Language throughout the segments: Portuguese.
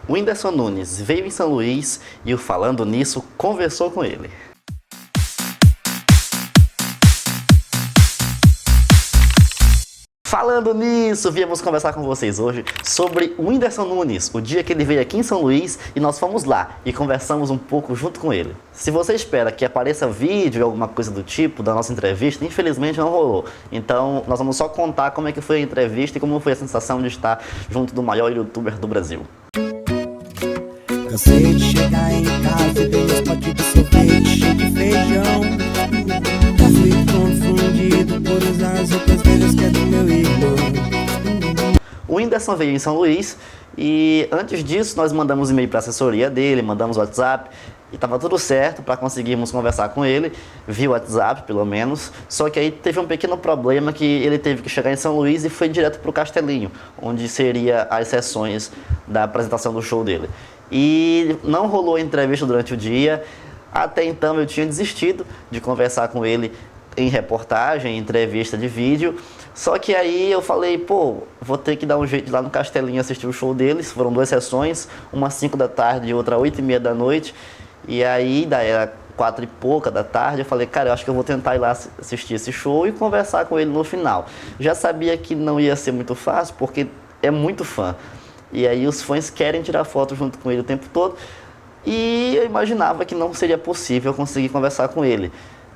O Whindersson Nunes veio em São Luís e o Falando Nisso conversou com ele. Falando nisso, viemos conversar com vocês hoje sobre o Whindersson Nunes, o dia que ele veio aqui em São Luís e nós fomos lá e conversamos um pouco junto com ele. Se você espera que apareça vídeo ou alguma coisa do tipo da nossa entrevista, infelizmente não rolou. Então nós vamos só contar como é que foi a entrevista e como foi a sensação de estar junto do maior youtuber do Brasil. Cansei de chegar em casa e ver meus potes de sorvete cheio de feijão. Já fui confundido por usar as roupas velhas que é do meu irmão. O Whindersson veio em São Luís e antes disso nós mandamos e-mail para a assessoria dele, mandamos WhatsApp e estava tudo certo para conseguirmos conversar com ele, via WhatsApp pelo menos, só que aí teve um pequeno problema que ele teve que chegar em São Luís e foi direto para o Castelinho, onde seria as sessões da apresentação do show dele. E não rolou entrevista durante o dia. Até então eu tinha desistido de conversar com ele em reportagem, em entrevista de vídeo. Só que aí eu falei, vou ter que dar um jeito de ir lá no Castelinho assistir o show deles. Foram 2 sessões, uma às 5 da tarde e outra às 8h30 da noite. E aí, daí era 4 e pouca da tarde, eu falei, cara, eu acho que eu vou tentar ir lá assistir esse show e conversar com ele no final. Já sabia que não ia ser muito fácil, porque é muito fã. E aí os fãs querem tirar foto junto com ele o tempo todo. E eu imaginava que não seria possível conseguir conversar com ele.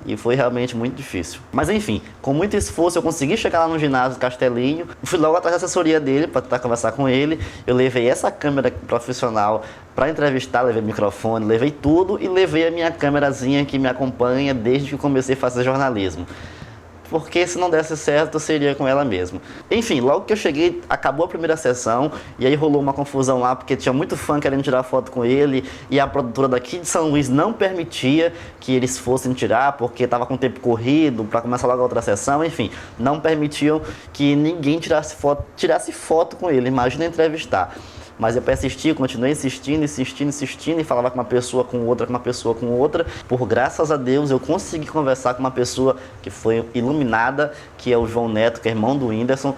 E foi realmente muito difícil. Mas enfim, com muito esforço eu consegui chegar lá no ginásio do Castelinho. Fui logo atrás da assessoria dele para tentar conversar com ele. Eu levei essa câmera profissional para entrevistar, levei microfone, levei tudo e levei a minha câmerazinha que me acompanha desde que eu comecei a fazer jornalismo. Porque se não desse certo, seria com ela mesmo. Enfim, logo que eu cheguei, acabou a primeira sessão, e aí rolou uma confusão lá, porque tinha muito fã querendo tirar foto com ele, e a produtora daqui de São Luís não permitia que eles fossem tirar, porque estava com o tempo corrido, para começar logo a outra sessão, enfim, não permitiam que ninguém tirasse foto com ele, imagina entrevistar. Mas eu persisti, continuei insistindo e falava com uma pessoa, com outra. Por graças a Deus eu consegui conversar com uma pessoa que foi iluminada, que é o João Neto, que é irmão do Whindersson.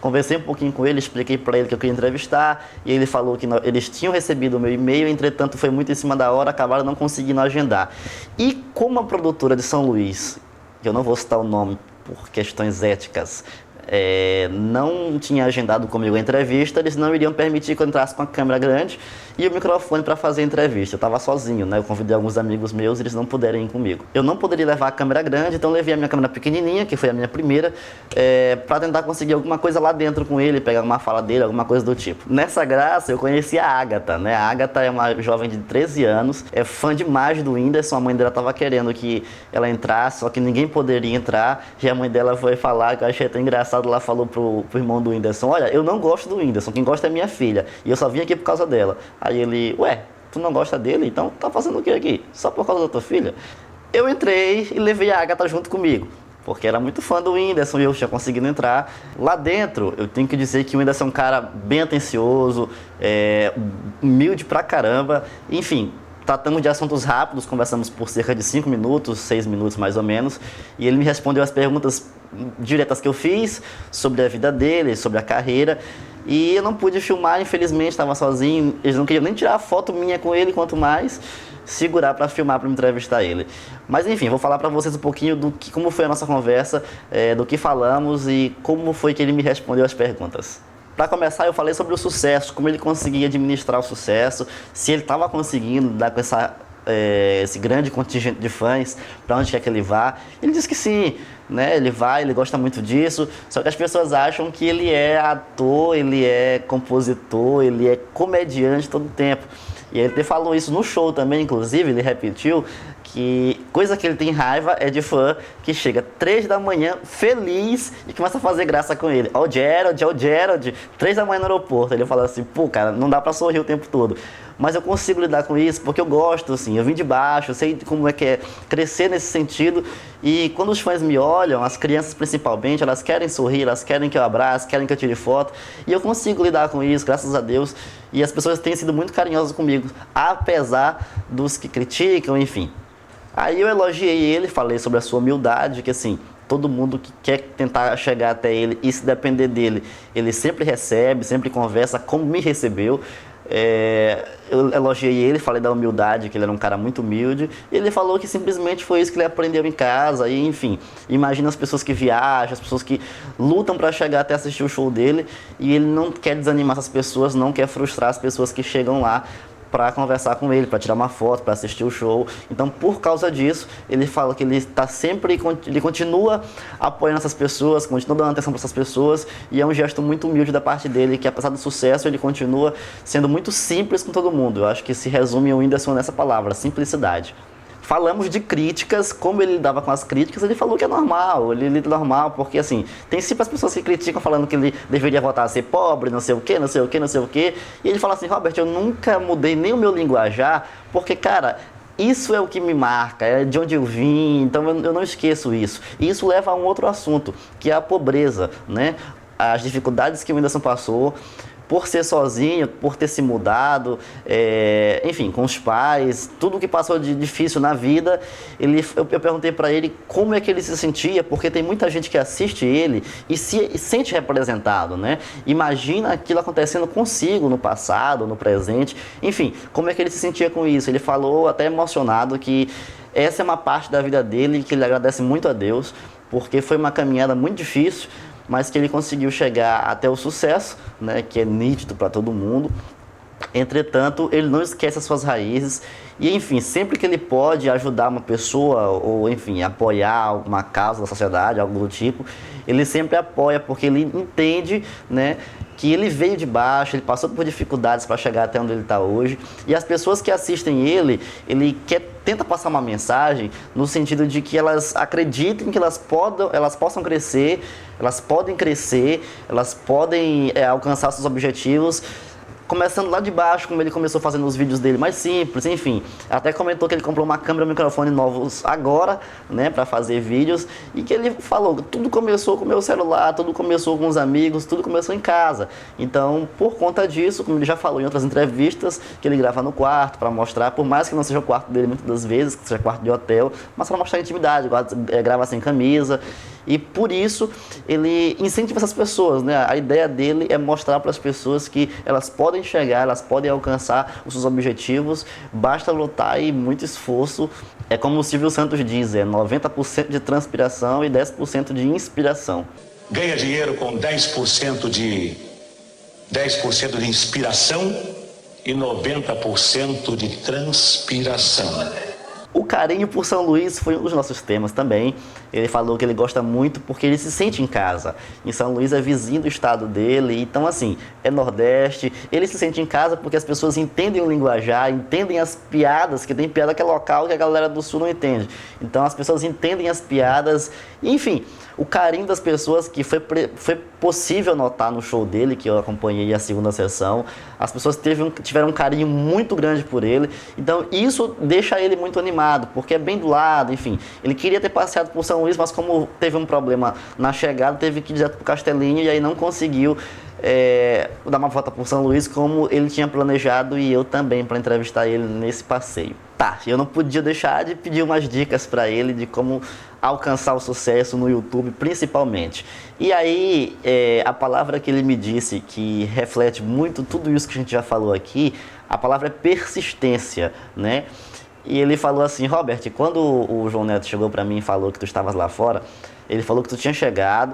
Conversei um pouquinho com ele, expliquei para ele que eu queria entrevistar e ele falou que eles tinham recebido o meu e-mail, entretanto foi muito em cima da hora, acabaram não conseguindo agendar. E como a produtora de São Luís, que eu não vou citar o nome por questões éticas, não tinha agendado comigo a entrevista, eles não iriam permitir que eu entrasse com a câmera grande e o microfone para fazer a entrevista. Eu estava sozinho, né? Eu convidei alguns amigos meus e eles não puderam ir comigo. Eu não poderia levar a câmera grande, então levei a minha câmera pequenininha, que foi a minha primeira, para tentar conseguir alguma coisa lá dentro com ele, pegar uma fala dele, alguma coisa do tipo. Nessa graça, eu conheci a Agatha, né? A Agatha é uma jovem de 13 anos, é fã demais do Whindersson. A mãe dela estava querendo que ela entrasse, só que ninguém poderia entrar, e a mãe dela foi falar, que eu achei tão engraçado. Ela falou pro irmão do Whindersson, olha, eu não gosto do Whindersson, quem gosta é minha filha, e eu só vim aqui por causa dela. Aí ele, ué, tu não gosta dele? Então tá fazendo o que aqui? Só por causa da tua filha? Eu entrei e levei a Agatha junto comigo, porque era muito fã do Whindersson e eu tinha conseguido entrar. Lá dentro, eu tenho que dizer que o Whindersson é um cara bem atencioso, humilde pra caramba, enfim. Tratamos de assuntos rápidos, conversamos por cerca de 5 minutos, 6 minutos mais ou menos, e ele me respondeu as perguntas diretas que eu fiz sobre a vida dele, sobre a carreira, e eu não pude filmar, infelizmente, estava sozinho, eles não queriam nem tirar a foto minha com ele, quanto mais segurar para filmar, para me entrevistar ele. Mas enfim, vou falar para vocês um pouquinho como foi a nossa conversa, do que falamos e como foi que ele me respondeu as perguntas. Para começar, eu falei sobre o sucesso, como ele conseguia administrar o sucesso, se ele estava conseguindo dar com esse grande contingente de fãs, para onde quer que ele vá. Ele disse que sim, né? Ele vai, ele gosta muito disso, só que as pessoas acham que ele é ator, ele é compositor, ele é comediante todo o tempo. E ele falou isso no show também, inclusive, ele repetiu que coisa que ele tem raiva é de fã que chega 3 da manhã feliz e começa a fazer graça com ele. Ó o Gerald, 3 da manhã no aeroporto. Ele fala assim, cara, não dá pra sorrir o tempo todo. Mas eu consigo lidar com isso porque eu gosto, assim, eu vim de baixo, eu sei como é que é crescer nesse sentido. E quando os fãs me olham, as crianças principalmente, elas querem sorrir, elas querem que eu abrace, querem que eu tire foto. E eu consigo lidar com isso, graças a Deus. E as pessoas têm sido muito carinhosas comigo, apesar dos que criticam, enfim. Aí eu elogiei ele, falei sobre a sua humildade, que assim, todo mundo que quer tentar chegar até ele e se depender dele, ele sempre recebe, sempre conversa como me recebeu. Eu elogiei ele, falei da humildade, que ele era um cara muito humilde, e ele falou que simplesmente foi isso que ele aprendeu em casa, e enfim, imagina as pessoas que viajam, as pessoas que lutam para chegar até assistir o show dele, e ele não quer desanimar essas pessoas, não quer frustrar as pessoas que chegam lá para conversar com ele, para tirar uma foto, para assistir o show. Então, por causa disso, ele fala que ele está sempre, ele continua apoiando essas pessoas, continua dando atenção para essas pessoas, e é um gesto muito humilde da parte dele, que apesar do sucesso, ele continua sendo muito simples com todo mundo. Eu acho que se resume o Whindersson nessa palavra, simplicidade. Falamos de críticas, como ele lidava com as críticas, ele falou que é normal, ele lida normal, porque assim, tem sempre as pessoas que criticam falando que ele deveria voltar a ser pobre, não sei o quê, não sei o quê, não sei o quê, e ele fala assim, Robert, eu nunca mudei nem o meu linguajar, porque, cara, isso é o que me marca, é de onde eu vim, então eu não esqueço isso. E isso leva a um outro assunto, que é a pobreza, né? As dificuldades que o Whindersson passou, por ser sozinho, por ter se mudado, enfim, com os pais, tudo que passou de difícil na vida, eu perguntei para ele como é que ele se sentia, porque tem muita gente que assiste ele e se sente representado, né? Imagina aquilo acontecendo consigo no passado, no presente, enfim, como é que ele se sentia com isso? Ele falou até emocionado que essa é uma parte da vida dele que ele agradece muito a Deus, porque foi uma caminhada muito difícil, mas que ele conseguiu chegar até o sucesso, né, que é nítido para todo mundo. Entretanto, ele não esquece as suas raízes e, enfim, sempre que ele pode ajudar uma pessoa ou, enfim, apoiar alguma causa da sociedade, algo do tipo, ele sempre apoia, porque ele entende, né, que ele veio de baixo, ele passou por dificuldades para chegar até onde ele está hoje, e as pessoas que assistem ele tenta passar uma mensagem no sentido de que elas acreditem que elas possam crescer, elas podem crescer, elas podem alcançar seus objetivos, começando lá de baixo, como ele começou fazendo os vídeos dele mais simples, enfim. Até comentou que ele comprou uma câmera e um microfone novos agora, né, para fazer vídeos, e que ele falou que tudo começou com o meu celular, tudo começou com os amigos, tudo começou em casa. Então, por conta disso, como ele já falou em outras entrevistas, que ele grava no quarto para mostrar, por mais que não seja o quarto dele muitas das vezes, que seja quarto de hotel, mas para mostrar a intimidade, grava sem camisa. E por isso ele incentiva essas pessoas, né? A ideia dele é mostrar para as pessoas que elas podem chegar, elas podem alcançar os seus objetivos, basta lutar e muito esforço. É como o Silvio Santos diz, 90% de transpiração e 10% de inspiração. Ganha dinheiro com 10% de inspiração e 90% de transpiração. O carinho por São Luís foi um dos nossos temas também. Ele falou que ele gosta muito porque ele se sente em casa. Em São Luís é vizinho do estado dele, então assim, é Nordeste. Ele se sente em casa porque as pessoas entendem o linguajar, entendem as piadas, que tem piada que é local que a galera do Sul não entende. Então as pessoas entendem as piadas, enfim, o carinho das pessoas que foi possível notar no show dele, que eu acompanhei a segunda sessão. As pessoas tiveram um carinho muito grande por ele, então isso deixa ele muito animado, porque é bem do lado, enfim. Ele queria ter passeado por São Luís, mas como teve um problema na chegada, teve que ir direto pro Castelinho e aí não conseguiu dar uma volta por São Luís como ele tinha planejado, e eu também, para entrevistar ele nesse passeio. Tá, eu não podia deixar de pedir umas dicas para ele de como alcançar o sucesso no YouTube, principalmente. E aí, a palavra que ele me disse, que reflete muito tudo isso que a gente já falou aqui, a palavra é persistência, né? E ele falou assim, Robert, quando o João Neto chegou para mim e falou que tu estavas lá fora, ele falou que tu tinha chegado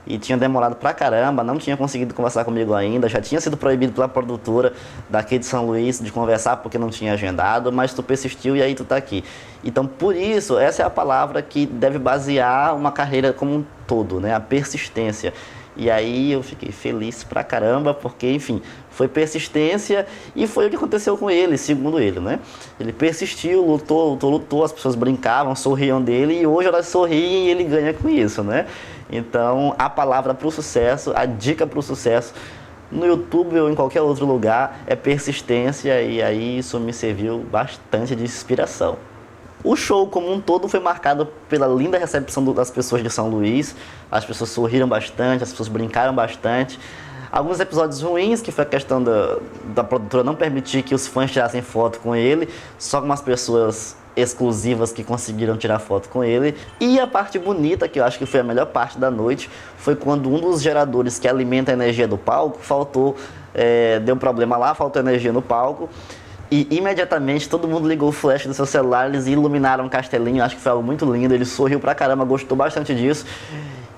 e tinha demorado pra caramba, não tinha conseguido conversar comigo ainda, já tinha sido proibido pela produtora daqui de São Luís de conversar porque não tinha agendado, mas tu persistiu e aí tu tá aqui. Então, por isso, essa é a palavra que deve basear uma carreira como um todo, né? A persistência. E aí eu fiquei feliz pra caramba, porque, enfim, foi persistência e foi o que aconteceu com ele, segundo ele, né? Ele persistiu, lutou, as pessoas brincavam, sorriam dele e hoje elas sorriem e ele ganha com isso, né? Então, a palavra para o sucesso, a dica para o sucesso no YouTube ou em qualquer outro lugar é persistência, e aí isso me serviu bastante de inspiração. O show como um todo foi marcado pela linda recepção das pessoas de São Luís. As pessoas sorriram bastante, as pessoas brincaram bastante. Alguns episódios ruins, que foi a questão da produtora não permitir que os fãs tirassem foto com ele, só algumas pessoas exclusivas que conseguiram tirar foto com ele. E a parte bonita, que eu acho que foi a melhor parte da noite, foi quando um dos geradores que alimenta a energia do palco deu problema lá, faltou energia no palco. E imediatamente todo mundo ligou o flash dos seus celulares e iluminaram o castelinho. Acho que foi algo muito lindo. Ele sorriu pra caramba, gostou bastante disso.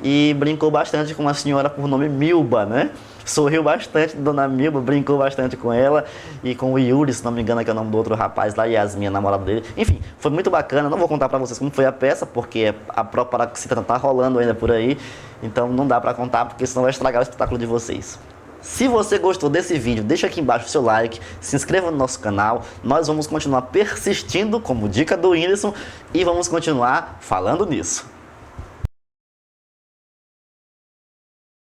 E brincou bastante com uma senhora por nome Milba, né? Sorriu bastante, Dona Milba, brincou bastante com ela. E com o Yuri, se não me engano, que é o nome do outro rapaz lá, Yasmin, a namorada dele. Enfim, foi muito bacana. Não vou contar pra vocês como foi a peça, porque a própria Paroxítona tá rolando ainda por aí. Então não dá pra contar, porque senão vai estragar o espetáculo de vocês. Se você gostou desse vídeo, deixa aqui embaixo o seu like, se inscreva no nosso canal, nós vamos continuar persistindo como dica do Whindersson e vamos continuar falando nisso.